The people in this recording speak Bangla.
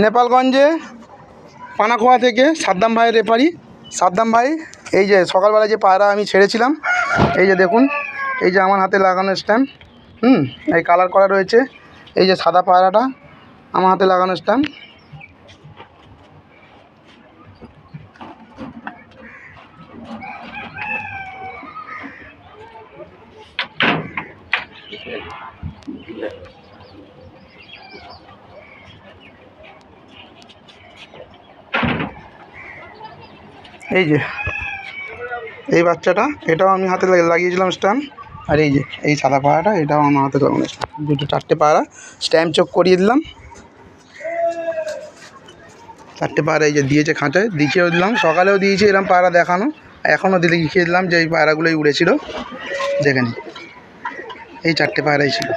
নেপালগঞ্জে পানাখোয়া থেকে সাদ্দাম ভাইয়ের রেফারি। সাদ্দাম ভাই এই যে সকালবেলা যে পায়রা আমি ছেড়েছিলাম, এই যে দেখুন, এই যে আমার হাতে লাগানো স্ট্যাম্প, এই কালার করা রয়েছে, এই যে সাদা পায়রাটা আমার হাতে লাগানো স্ট্যাম্প। এই যে এই বাচ্চাটা, এটাও আমি হাতে লাগিয়েছিলাম স্ট্যাম্প। আর এই যে এই সাদা পায়রাটা, এটাও আমার হাতে লাগানো স্ট্যাম্প। দুটো চারটে পায়রা স্ট্যাম্প চোখ করিয়ে দিলাম। চারটে পায়রা এই যে দিয়েছে খাঁচায়, দিয়েও দিলাম, সকালেও দিয়েছি এরকম পায়রা দেখানো, এখনও দেখিয়ে দিলাম যে এই পায়রাগুলোই উড়েছিল। দেখে নিন, এই চারটে পায়রাই ছিল।